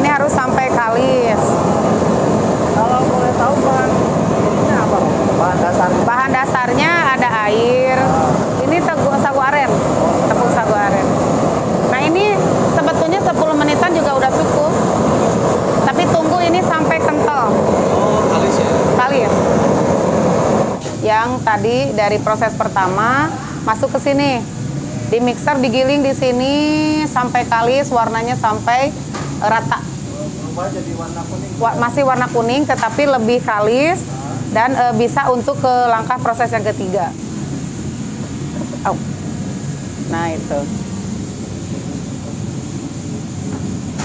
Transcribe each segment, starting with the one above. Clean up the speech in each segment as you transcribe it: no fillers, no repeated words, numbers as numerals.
ini harus sampai kalis. Kalau boleh tahu bahan ininya apa? Bahan dasar. Bahan dasarnya ada air. Ini sagu aren, tepung sagu aren. Nah ini sebetulnya 10 menitan juga udah cukup. Tapi tunggu ini sampai kental. Oh, kalis ya? Kalis. Yang tadi dari proses pertama masuk ke sini. Di mixer digiling di sini sampai kalis, warnanya sampai rata. Berubah jadi warna kuning. Masih warna kuning tetapi lebih kalis dan bisa untuk ke langkah proses yang ketiga. Oh. Nah itu.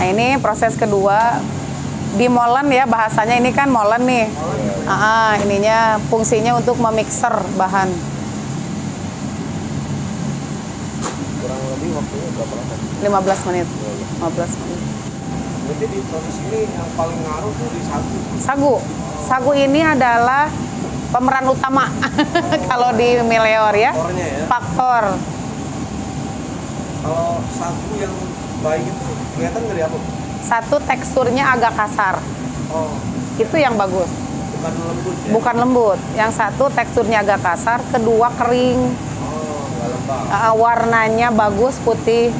Nah ini proses kedua di molen ya, bahasanya ini kan molen nih. Ininya fungsinya untuk memixer bahan. Kurang lebih waktunya berapa lama? 15 menit. 15 menit. Berarti di proses ini yang paling ngaruh tuh di sagu. Sagu. Sagu ini adalah pemeran utama kalau di Mileor ya. Faktornya ya. Faktor. Kalau sagu yang baik itu kelihatan dari apa? Satu, teksturnya agak kasar. Oh, Itu yang bagus. bukan lembut ya? Bukan lembut. Yang satu teksturnya agak kasar, kedua kering. Oh, nggak lembab. Warnanya bagus putih.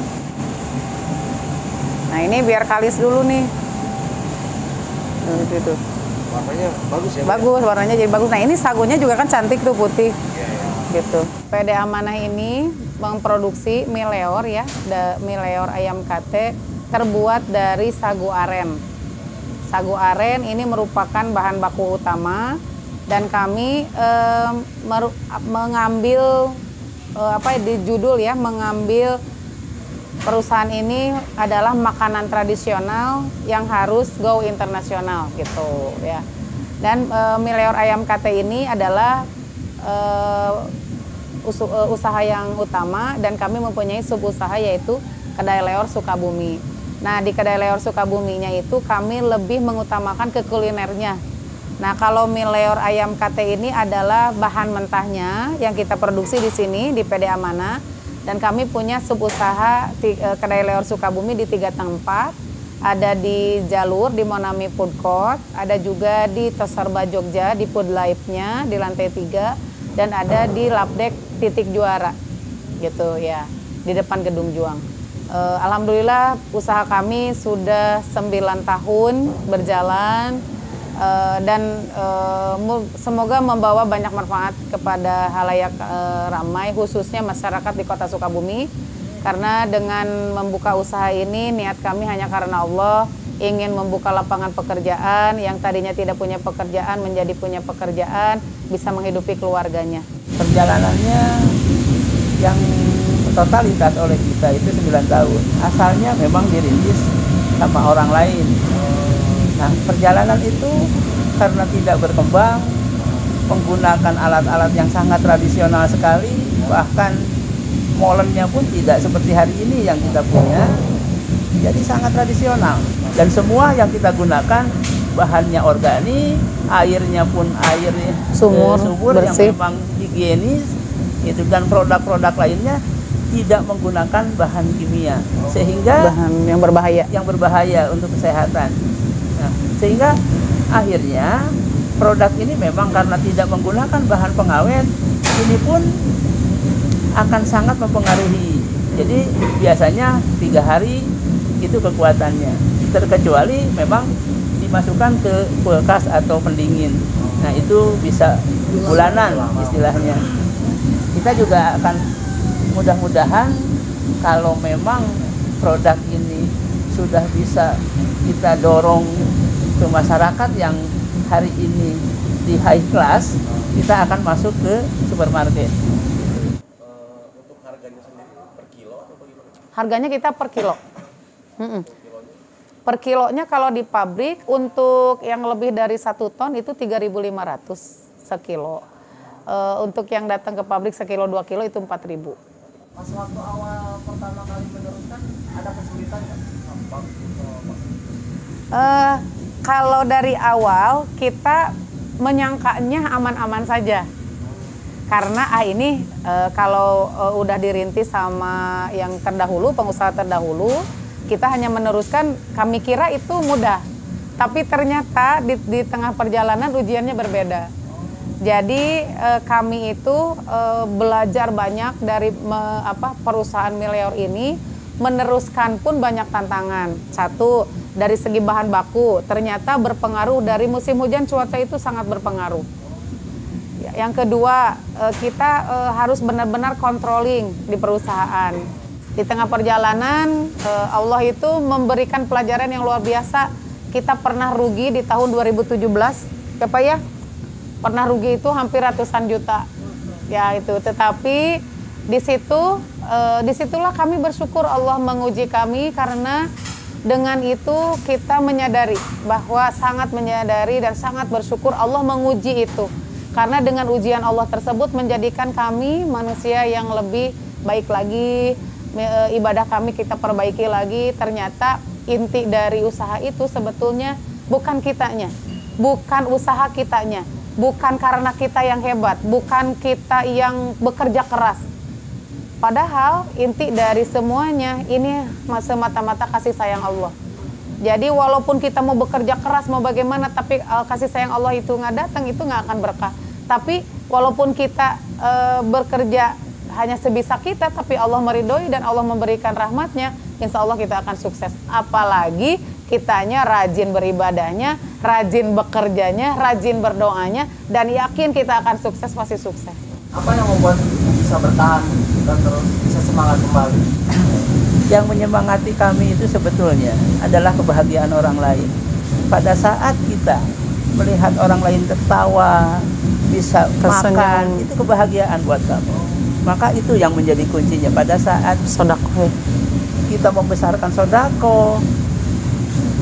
Nah ini biar kalis dulu nih. Gitu. Warnanya bagus ya? Bagus, warnanya jadi bagus. Nah ini sagunya juga kan cantik tuh putih. Iya, ya. Gitu. PD Amanah ini memproduksi Mileor ya, Mileor ayam kate terbuat dari sagu aren. Sagu aren ini merupakan bahan baku utama dan kami mengambil di judul ya, mengambil perusahaan ini adalah makanan tradisional yang harus go internasional gitu ya. Dan Mileor ayam kate ini adalah usaha yang utama dan kami mempunyai sub usaha yaitu Kedai Leor Sukabumi. Nah di Kedai Leor Sukabuminya itu kami lebih mengutamakan ke kulinernya. Nah kalau Mileor ayam kate ini adalah bahan mentahnya yang kita produksi di sini di PD Amanah dan kami punya sub usaha Kedai Leor Sukabumi di 3 tempat. Ada di Jalur di Monami Food Court, ada juga di Tosorba Jogja di Food Life-nya di lantai 3 dan ada di Labdek Titik Juara gitu ya di depan Gedung Juang. Alhamdulillah usaha kami sudah 9 tahun berjalan dan semoga membawa banyak manfaat kepada halayak ramai khususnya masyarakat di Kota Sukabumi karena dengan membuka usaha ini niat kami hanya karena Allah ingin membuka lapangan pekerjaan yang tadinya tidak punya pekerjaan menjadi punya pekerjaan bisa menghidupi keluarganya. Perjalanannya yang totalitas oleh kita itu 9 tahun. Asalnya memang dirintis sama orang lain. Nah, perjalanan itu karena tidak berkembang, menggunakan alat-alat yang sangat tradisional sekali, bahkan molennya pun tidak seperti hari ini yang kita punya. Jadi sangat tradisional. Dan semua yang kita gunakan bahannya organik, airnya pun air Sumur yang bersih. memang higienis, itu dan produk-produk lainnya tidak menggunakan bahan kimia sehingga Bahan yang berbahaya untuk kesehatan. Nah, sehingga akhirnya produk ini memang karena tidak menggunakan bahan pengawet ini pun akan sangat mempengaruhi. Jadi biasanya 3 hari itu kekuatannya, terkecuali memang dimasukkan ke kulkas atau pendingin. Nah itu bisa bulanan istilahnya. Kita juga akan mudah-mudahan kalau memang produk ini sudah bisa kita dorong ke masyarakat yang hari ini di high class, kita akan masuk ke supermarket. Untuk harganya sendiri per kilo atau bagaimana? Harganya kita per kilo. Per kilonya kalau di pabrik untuk yang lebih dari 1 ton itu 3.500 sekilo. Untuk yang datang ke pabrik sekilo 2 kilo itu 4.000. Pas waktu awal pertama kali meneruskan ada kesulitan nggak? Kalau dari awal kita menyangkanya aman-aman saja. Karena ini kalau udah dirintis sama yang terdahulu, pengusaha terdahulu, Kita hanya meneruskan, kami kira itu mudah. Tapi ternyata di tengah perjalanan ujiannya berbeda. Jadi kami itu belajar banyak dari perusahaan Mileor ini, meneruskan pun banyak tantangan. Satu, dari segi bahan baku, ternyata berpengaruh dari musim hujan, cuaca itu sangat berpengaruh. Yang kedua, kita harus benar-benar controlling di perusahaan. Di tengah perjalanan, Allah itu memberikan pelajaran yang luar biasa. Kita pernah rugi di tahun 2017, Bapak ya? Pernah rugi itu hampir ratusan juta. Ya itu, tetapi disitulah kami bersyukur Allah menguji kami, karena dengan itu kita menyadari bahwa sangat menyadari dan sangat bersyukur Allah menguji itu. Karena dengan ujian Allah tersebut menjadikan kami manusia yang lebih baik lagi, ibadah kami kita perbaiki lagi. Ternyata inti dari usaha itu sebetulnya bukan kitanya, bukan usaha kitanya, bukan karena kita yang hebat, bukan kita yang bekerja keras. Padahal inti dari semuanya ini semata-mata kasih sayang Allah. Jadi walaupun kita mau bekerja keras, mau bagaimana, tapi kasih sayang Allah itu nggak datang, itu nggak akan berkah. Tapi walaupun kita bekerja hanya sebisa kita, tapi Allah meridhoi dan Allah memberikan rahmatnya, insya Allah kita akan sukses. Apalagi kitanya rajin beribadahnya, rajin bekerjanya, rajin berdoanya, dan yakin kita akan sukses, pasti sukses. Apa yang membuat bisa bertahan dan terus bisa semangat kembali? Yang menyemangati kami itu sebetulnya adalah kebahagiaan orang lain. Pada saat kita melihat orang lain tertawa, bisa makan, itu kebahagiaan buat kami. Maka itu yang menjadi kuncinya. Pada saat Sodako, kita membesarkan sodako,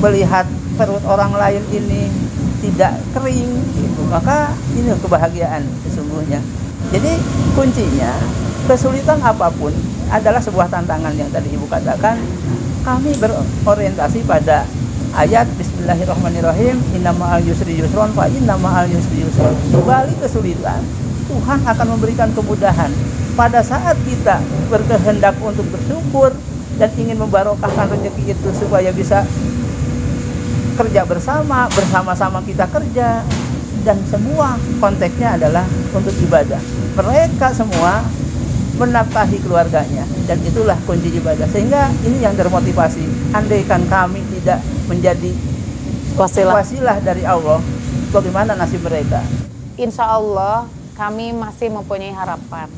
melihat perut orang lain ini tidak kering, gitu, maka ini kebahagiaan sesungguhnya. Jadi kuncinya, kesulitan apapun adalah sebuah tantangan yang tadi Ibu katakan. Kami berorientasi pada ayat Bismillahirrahmanirrahim, inna ma'al yusri yusron fa inna ma'al yusri yusron. Di balik kesulitan, Tuhan akan memberikan kemudahan. Pada saat kita berkehendak untuk bersyukur dan ingin membarokahkan rezeki itu supaya bisa kerja bersama-sama kita kerja, dan semua konteksnya adalah untuk ibadah. Mereka semua menafkahi keluarganya, dan itulah kunci ibadah. Sehingga ini yang termotivasi. Andaikan kami tidak menjadi wasilah dari Allah, bagaimana nasib mereka? Insya Allah kami masih mempunyai harapan.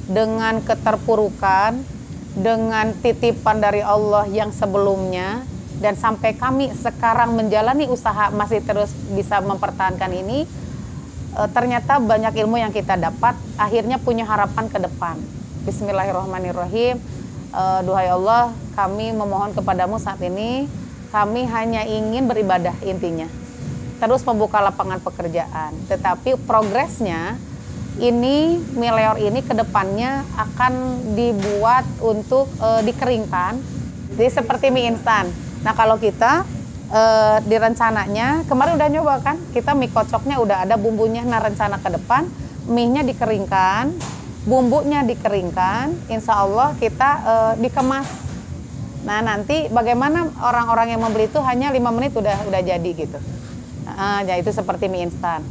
Dengan keterpurukan, dengan titipan dari Allah yang sebelumnya, dan sampai kami sekarang menjalani usaha masih terus bisa mempertahankan ini, ternyata banyak ilmu yang kita dapat, akhirnya punya harapan ke depan. Bismillahirrahmanirrahim. Duhai Allah, kami memohon kepadamu saat ini, kami hanya ingin beribadah intinya, terus membuka lapangan pekerjaan. Tetapi progresnya ini, Mileor ini kedepannya akan dibuat untuk dikeringkan, jadi seperti mie instan. Nah kalau kita di rencananya, kemarin udah nyoba kan, kita mie kocoknya udah ada bumbunya. Nah rencana ke depan, mie-nya dikeringkan, bumbunya dikeringkan, insya Allah kita dikemas. Nah nanti bagaimana orang-orang yang membeli itu hanya 5 menit udah jadi gitu. Ya itu seperti mie instan,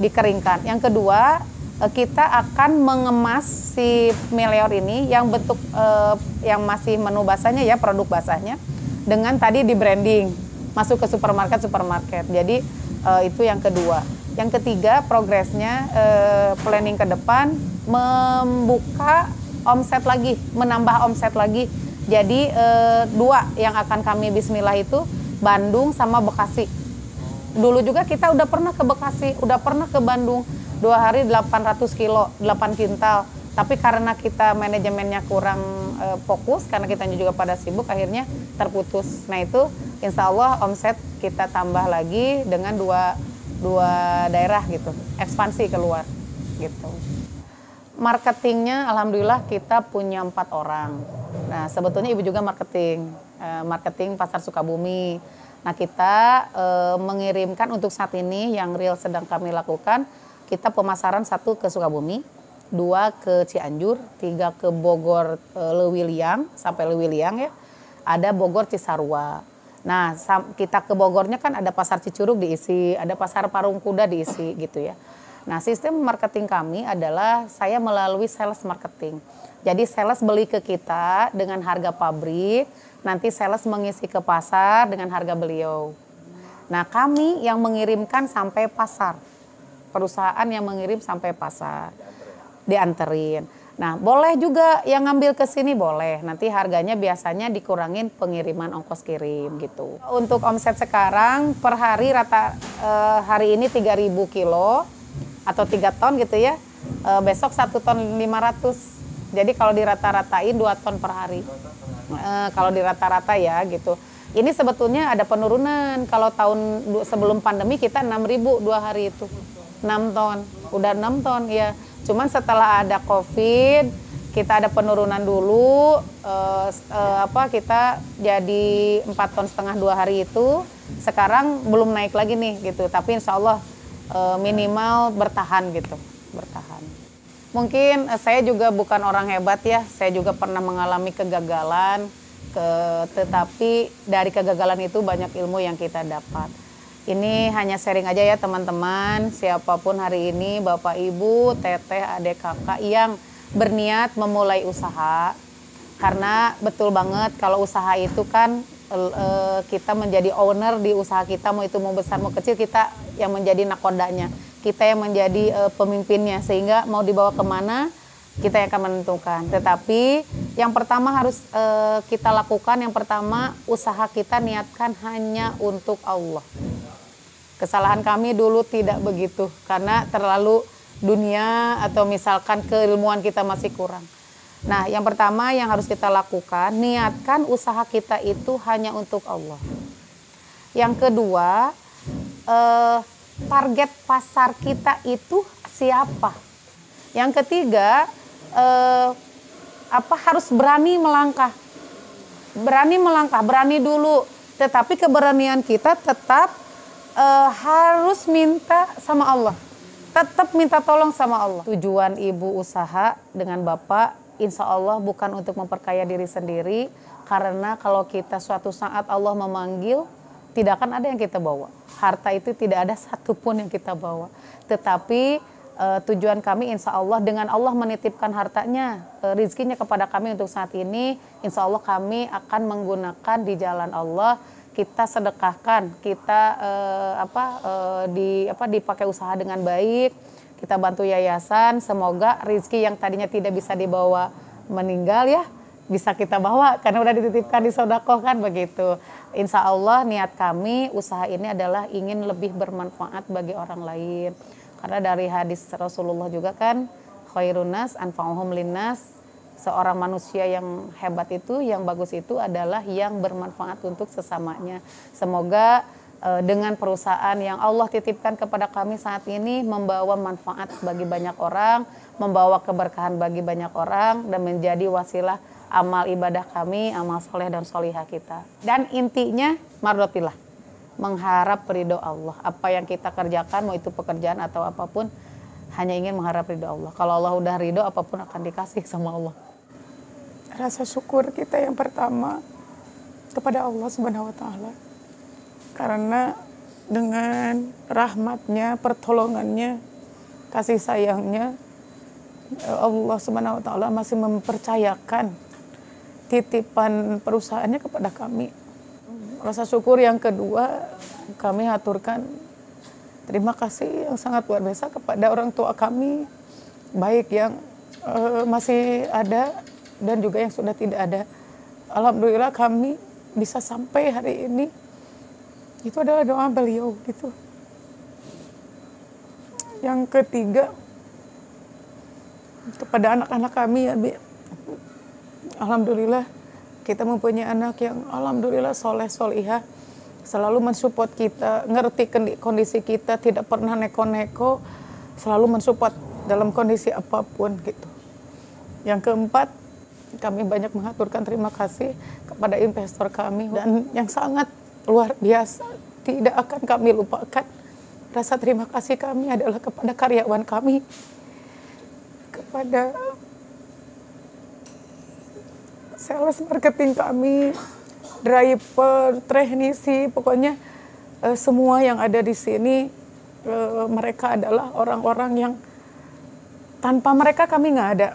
dikeringkan. Yang kedua, kita akan mengemas si Mileor ini yang bentuk yang masih menu basahnya ya, produk basahnya, dengan tadi di branding masuk ke supermarket. Jadi itu yang kedua. Yang ketiga, progresnya planning ke depan membuka omset lagi, menambah omset lagi. Jadi 2 yang akan kami bismillah itu Bandung sama Bekasi. Dulu juga kita udah pernah ke Bekasi, udah pernah ke Bandung. 2 hari 800 kilo, 8 kintal. Tapi karena kita manajemennya kurang fokus, karena kita juga pada sibuk, akhirnya terputus. Nah itu insya Allah omset kita tambah lagi dengan dua daerah gitu, ekspansi keluar gitu. Marketingnya alhamdulillah kita punya 4 orang. Nah sebetulnya ibu juga marketing pasar Sukabumi. Nah kita mengirimkan untuk saat ini yang real sedang kami lakukan, kita pemasaran 1 ke Sukabumi, 2 ke Cianjur, 3 ke Bogor, Lewiliang sampai Lewiliang ya. ada Bogor Cisarua. Nah, kita ke Bogornya kan ada pasar Cicurug diisi, ada pasar Parung Kuda diisi gitu ya. Nah, sistem marketing kami adalah saya melalui sales marketing. Jadi sales beli ke kita dengan harga pabrik, nanti sales mengisi ke pasar dengan harga beliau. Nah, kami yang mengirimkan sampai pasar. Perusahaan yang mengirim sampai pasar. Dianterin. Nah, boleh juga yang ngambil ke sini boleh. Nanti harganya biasanya dikurangin pengiriman ongkos kirim gitu. Untuk omset sekarang per hari rata hari ini 3.000 kilo atau 3 ton gitu ya. Besok 1 ton 500. Jadi kalau dirata-ratain 2 ton per hari. Kalau dirata-rata ya gitu. Ini sebetulnya ada penurunan. Kalau tahun sebelum pandemi kita 6.000 2 hari itu. 6 ton. Udah 6 ton ya. Cuman setelah ada COVID, kita ada penurunan dulu, kita jadi 4,5 ton 2 hari itu. Sekarang belum naik lagi nih gitu, tapi insya Allah minimal bertahan gitu, bertahan. Mungkin saya juga bukan orang hebat ya, saya juga pernah mengalami kegagalan, tetapi dari kegagalan itu banyak ilmu yang kita dapat. Ini hanya sharing aja ya teman-teman, siapapun hari ini, Bapak, Ibu, Teteh, Adik, Kakak yang berniat memulai usaha. Karena betul banget kalau usaha itu kan kita menjadi owner di usaha kita, mau itu mau besar mau kecil, kita yang menjadi nakodanya. Kita yang menjadi pemimpinnya, sehingga mau dibawa kemana kita yang akan menentukan. Tetapi yang pertama harus kita lakukan, yang pertama usaha kita niatkan hanya untuk Allah. Kesalahan kami dulu tidak begitu, karena terlalu dunia atau misalkan keilmuan kita masih kurang. Nah, yang pertama yang harus kita lakukan, niatkan usaha kita itu hanya untuk Allah. Yang kedua, target pasar kita itu siapa? Yang ketiga, harus berani melangkah. Berani dulu. Tetapi keberanian kita tetap harus minta sama Allah. Tetap minta tolong sama Allah. Tujuan ibu usaha dengan bapak, insya Allah bukan untuk memperkaya diri sendiri. Karena kalau kita suatu saat Allah memanggil, tidak akan ada yang kita bawa. Harta itu tidak ada satupun yang kita bawa. Tetapi tujuan kami insya Allah dengan Allah menitipkan hartanya, rizkinya kepada kami untuk saat ini, insya Allah kami akan menggunakan di jalan Allah. Kita sedekahkan, kita dipakai usaha dengan baik, kita bantu yayasan, semoga rezeki yang tadinya tidak bisa dibawa meninggal ya, bisa kita bawa karena udah dititipkan di sedekah kan begitu. Insya Allah niat kami usaha ini adalah ingin lebih bermanfaat bagi orang lain. Karena dari hadis Rasulullah juga kan, khairun nas anfa'uhum linnas. Seorang manusia yang hebat itu, yang bagus itu adalah yang bermanfaat untuk sesamanya. Semoga dengan perusahaan yang Allah titipkan kepada kami saat ini membawa manfaat bagi banyak orang, membawa keberkahan bagi banyak orang, dan menjadi wasilah amal ibadah kami, amal soleh dan solihah kita. Dan intinya mardotillah, mengharap ridho Allah. Apa yang kita kerjakan, mau itu pekerjaan atau apapun, hanya ingin mengharap ridho Allah. Kalau Allah udah ridho, apapun akan dikasih sama Allah. Rasa syukur kita yang pertama kepada Allah Subhanahu wa Ta'ala, karena dengan rahmatnya, pertolongannya, kasih sayangnya, Allah Subhanahu wa Ta'ala masih mempercayakan titipan perusahaannya kepada kami. Rasa syukur yang kedua, kami haturkan terima kasih yang sangat luar biasa kepada orang tua kami, baik yang masih ada dan juga yang sudah tidak ada. Alhamdulillah kami bisa sampai hari ini, itu adalah doa beliau gitu. Yang ketiga, kepada anak-anak kami ya, alhamdulillah kita mempunyai anak yang alhamdulillah soleh solihah, selalu mensupport kita, ngerti kondisi kita, tidak pernah neko-neko, selalu mensupport dalam kondisi apapun gitu. Yang keempat, kami banyak mengaturkan terima kasih kepada investor kami, dan yang sangat luar biasa tidak akan kami lupakan. Rasa terima kasih kami adalah kepada karyawan kami, kepada sales marketing kami, driver, teknisi, pokoknya semua yang ada di sini mereka adalah orang-orang yang tanpa mereka kami nggak ada.